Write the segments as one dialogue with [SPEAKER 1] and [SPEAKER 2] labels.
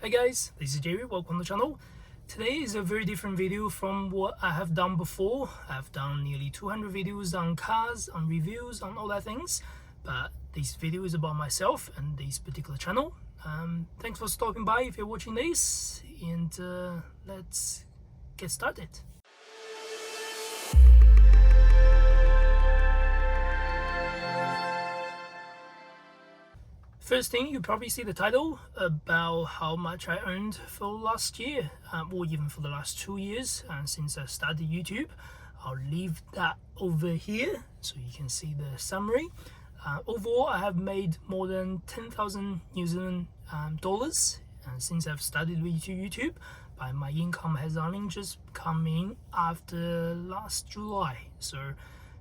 [SPEAKER 1] Hey guys, this is Jerry, welcome to the channel. Today is a very different video from what I have done before. I've done nearly 200 videos on cars, on reviews, on all that things. But this video is about myself and this particular channel. Thanks for stopping by if you're watching this, and let's get started. First thing, you probably see the title about how much I earned for last year, or even for the last 2 years since I started YouTube. I'll leave that over here so you can see the summary. Overall, I have made more than 10,000 New Zealand dollars since I've started YouTube. But my income has only just come in after last July, so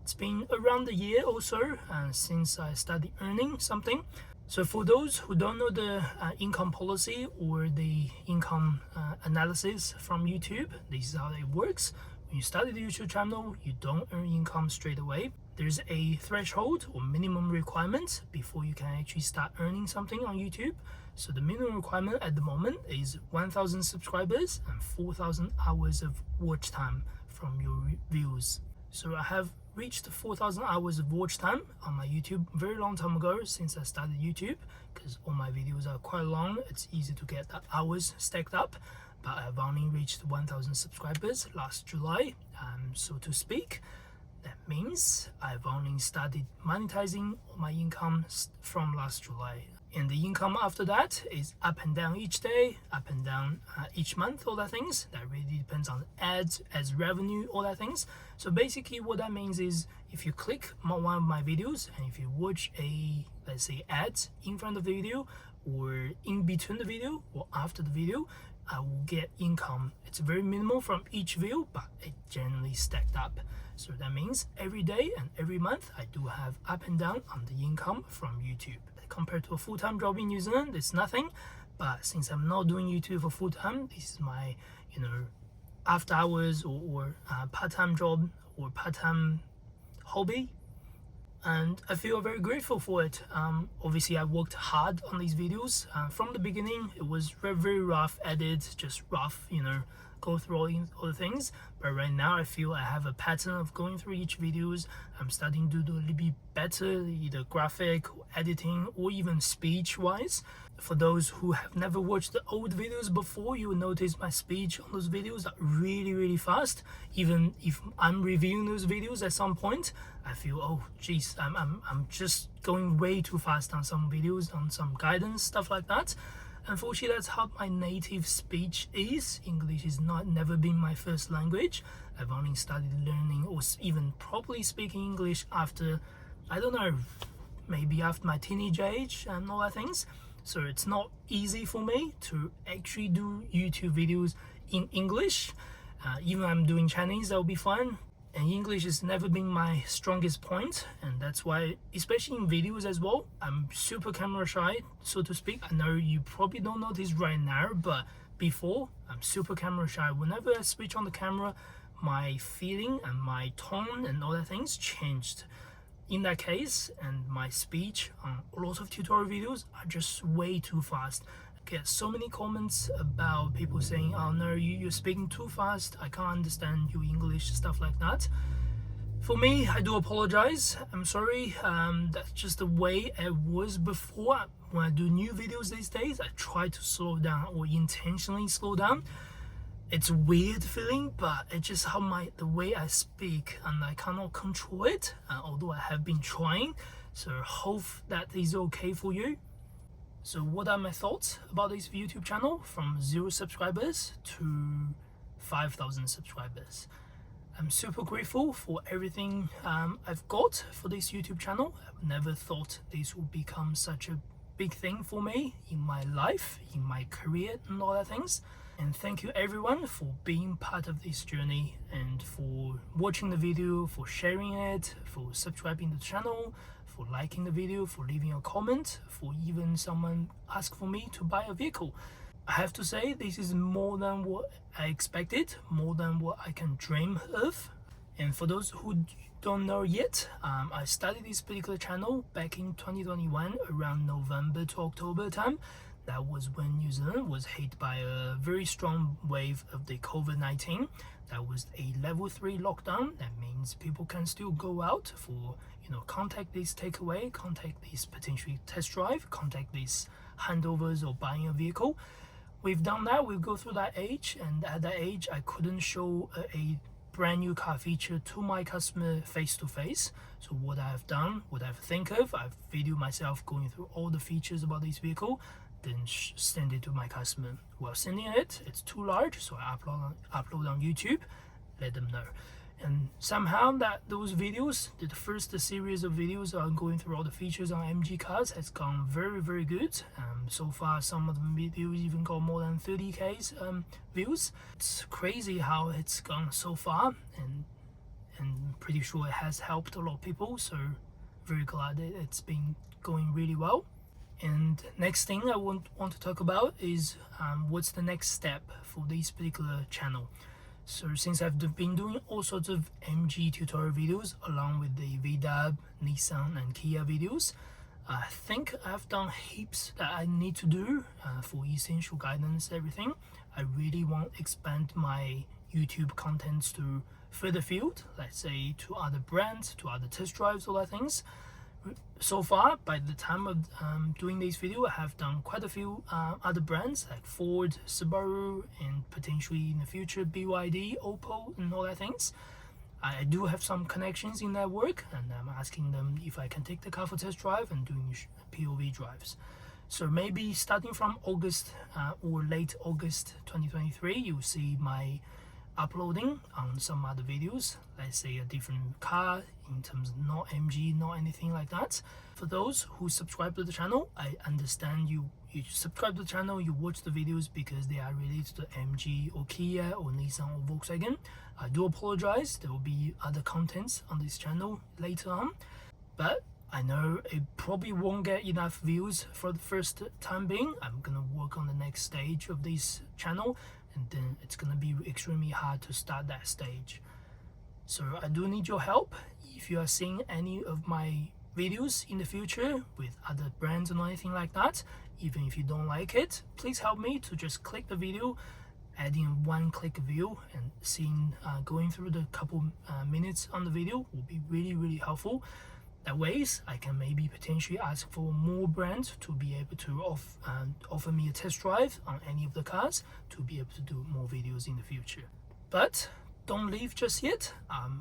[SPEAKER 1] it's been around a year or so since I started earning something. So for those who don't know the income policy or the income analysis from YouTube, this is how it works. When you start a YouTube channel, you don't earn income straight away. There's a threshold or minimum requirement before you can actually start earning something on YouTube. So the minimum requirement at the moment is 1,000 subscribers and 4,000 hours of watch time from your views. So I have reached 4,000 hours of watch time on my YouTube very long time ago since I started YouTube, because all my videos are quite long. It's easy to get the hours stacked up, but I've only reached 1,000 subscribers last July, so to speak. That means I've only started monetizing my income from last July. And the income after that is up and down each day, up and down each month, all that things. That really depends on ads, as revenue, all that things. So basically what that means is if you click one of my videos and if you watch a, let's say, ads in front of the video or in between the video or after the video, I will get income. It's very minimal from each view, but it generally stacked up. So that means every day and every month I do have up and down on the income from YouTube. Compared to a full-time job in New Zealand, it's nothing. But since I'm not doing YouTube for full-time, this is my, after hours or part-time job or part-time hobby, and I feel very grateful for it. Obviously I worked hard on these videos from the beginning. It was very rough edit, just rough, go through all the things. But right now I feel I have a pattern of going through each videos. I'm starting to do a little bit better, either graphic or editing or even speech wise. For those who have never watched the old videos before, you will notice my speech on those videos are really fast. Even if I'm reviewing those videos at some point, I feel, oh geez, I'm just going way too fast on some videos, on some guidance, stuff like that. Unfortunately, that's how my native speech is. English is never been my first language. I've only started learning or even properly speaking English after, I don't know, maybe after my teenage age and all that things. So it's not easy for me to actually do YouTube videos in English. Even I'm doing Chinese, that will be fine. And English has never been my strongest point, and that's why, especially in videos as well, I'm super camera shy, so to speak. I know you probably don't notice right now, but before, I'm super camera shy. Whenever I switch on the camera, my feeling and my tone and all that things changed. In that case, and my speech on a lot of tutorial videos are just way too fast. I get so many comments about people saying, oh no, you're speaking too fast, I can't understand your English, stuff like that. For me, I do apologize, I'm sorry. That's just the way it was before. When I do new videos these days, I try to slow down or intentionally slow down. It's a weird feeling, but it's just how the way I speak, and I cannot control it, although I have been trying. So hope that is okay for you. So what are my thoughts about this YouTube channel from 0 subscribers to 5,000 subscribers? I'm super grateful for everything I've got for this YouTube channel. I've never thought this would become such a big thing for me in my life, in my career and all that things. And thank you everyone for being part of this journey and for watching the video, for sharing it, for subscribing to the channel, for liking the video, for leaving a comment, for even someone asked for me to buy a vehicle. I have to say this is more than what I expected, more than what I can dream of. And for those who don't know yet, I started this particular channel back in 2021 around November to October time. That was when New Zealand was hit by a very strong wave of the COVID-19. That was a level 3 lockdown. That means people can still go out for, contact this takeaway, contact this potentially test drive, contact these handovers or buying a vehicle. We've done that. We've go through that age, and at that age I couldn't show a brand new car feature to my customer face to face. So what I've done, what I've think of, I've videoed myself going through all the features about this vehicle, then send it to my customer. While sending it, it's too large, so I upload on YouTube, let them know. And somehow those videos, the first series of videos on going through all the features on MG cars, has gone very, very good. So far, some of the videos even got more than 30k views. It's crazy how it's gone so far, and pretty sure it has helped a lot of people. So very glad that it's been going really well. And next thing I want to talk about is what's the next step for this particular channel. So since I've been doing all sorts of MG tutorial videos along with the VW, Nissan and Kia videos, I think I've done heaps that I need to do for essential guidance, everything. I really want to expand my YouTube contents to further field, let's say to other brands, to other test drives, all that things. So far, by the time of doing this video, I have done quite a few other brands like Ford, Subaru, and potentially in the future BYD, Oppo, and all that things. I do have some connections in that work, and I'm asking them if I can take the car for test drive and doing POV drives. So maybe starting from August or late August 2023, you'll see my uploading on some other videos, let's say a different car in terms of not MG, not anything like that. For those who subscribe to the channel, I understand you subscribe to the channel, you watch the videos because they are related to MG or Kia or Nissan or Volkswagen. I do apologize, there will be other contents on this channel later on, but I know it probably won't get enough views for the first time being. I'm gonna work on the next stage of this channel, and then it's gonna be extremely hard to start that stage. So I do need your help. If you are seeing any of my videos in the future with other brands or anything like that, even if you don't like it, please help me to just click the video, adding a one-click view, and seeing going through the couple minutes on the video will be really, really helpful. That ways I can maybe potentially ask for more brands to be able to offer me a test drive on any of the cars to be able to do more videos in the future. But don't leave just yet.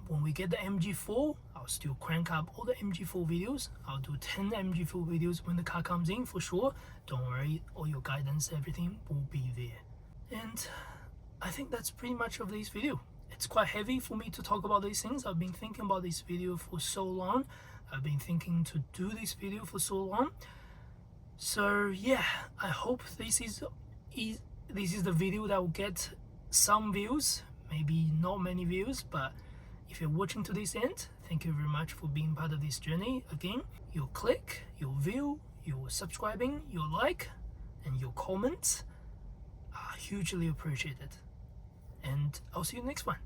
[SPEAKER 1] When we get the MG4, I'll still crank up all the MG4 videos. I'll do 10 MG4 videos when the car comes in for sure. Don't worry, all your guidance, everything will be there. And I think that's pretty much of this video. It's quite heavy for me to talk about these things. I've been thinking about this video for so long. I've been thinking to do this video for so long. So yeah, I hope this is the video that will get some views, maybe not many views, but if you're watching to this end, thank you very much for being part of this journey. Again, your click, your view, your subscribing, your like, and your comments are hugely appreciated. And I'll see you next one.